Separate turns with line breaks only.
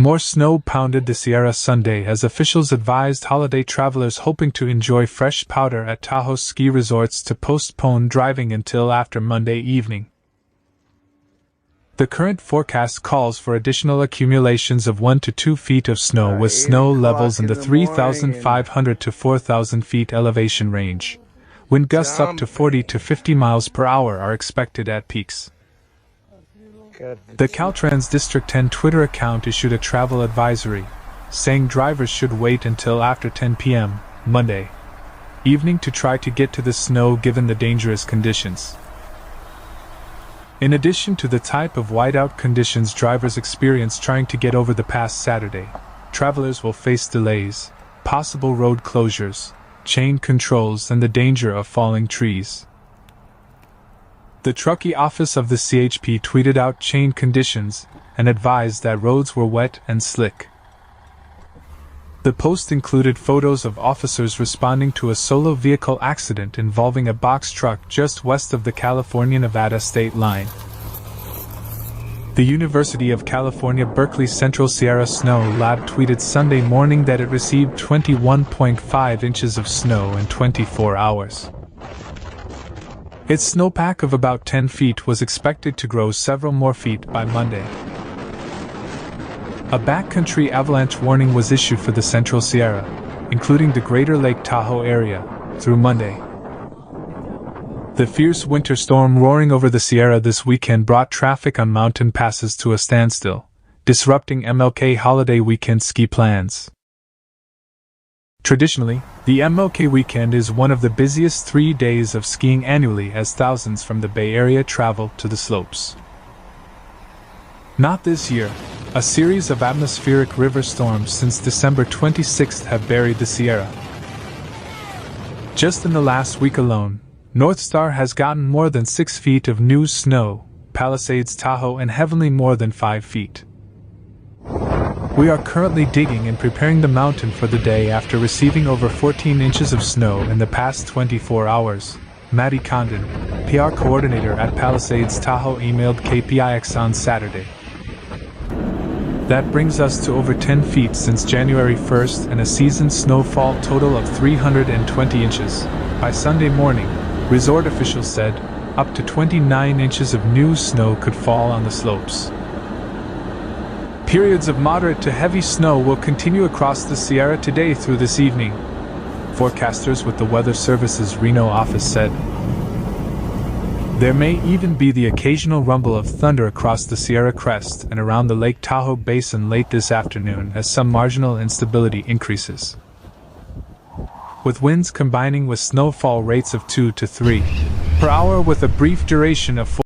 More snow pounded the Sierra Sunday as officials advised holiday travelers hoping to enjoy fresh powder at Tahoe ski resorts to postpone driving until after Monday evening. The current forecast calls for additional accumulations of 1 to 2 feet of snow with snow levels in the 3,500 to 4,000 feet elevation range. Wind gusts up to 40 to 50 miles per hour are expected at peaks. The Caltrans District 10 Twitter account issued a travel advisory, saying drivers should wait until after 10 p.m. Monday evening to try to get to the snow given the dangerous conditions. In addition to the type of whiteout conditions drivers experience trying to get over the pass Saturday, travelers will face delays, possible road closures, chain controls, and the danger of falling trees. The Truckee office of the CHP tweeted out chain conditions and advised that roads were wet and slick. The post included photos of officers responding to a solo vehicle accident involving a box truck just west of the California-Nevada state line. The University of California Berkeley Central Sierra Snow Lab tweeted Sunday morning that it received 21.5 inches of snow in 24 hours. Its snowpack of about 10 feet was expected to grow several more feet by Monday. A backcountry avalanche warning was issued for the Central Sierra, including the greater Lake Tahoe area, through Monday. The fierce winter storm roaring over the Sierra this weekend brought traffic on mountain passes to a standstill, disrupting MLK holiday weekend ski plans. Traditionally, the MLK weekend is one of the busiest 3 days of skiing annually as thousands from the Bay Area travel to the slopes. Not this year. A series of atmospheric river storms since December 26 have buried the Sierra. Just in the last week alone, North Star has gotten more than 6 feet of new snow, Palisades, Tahoe, and Heavenly more than 5 feet. We are currently digging and preparing the mountain for the day after receiving over 14 inches of snow in the past 24 hours, Maddie Condon, PR coordinator at Palisades Tahoe, emailed KPIX on Saturday. That brings us to over 10 feet since January 1st and a season snowfall total of 320 inches. By Sunday morning, resort officials said, up to 29 inches of new snow could fall on the slopes. Periods of moderate to heavy snow will continue across the Sierra today through this evening, forecasters with the Weather Service's Reno office said. There may even be the occasional rumble of thunder across the Sierra crest and around the Lake Tahoe basin late this afternoon as some marginal instability increases. With winds combining with snowfall rates of 2 to 3 per hour with a brief duration of 4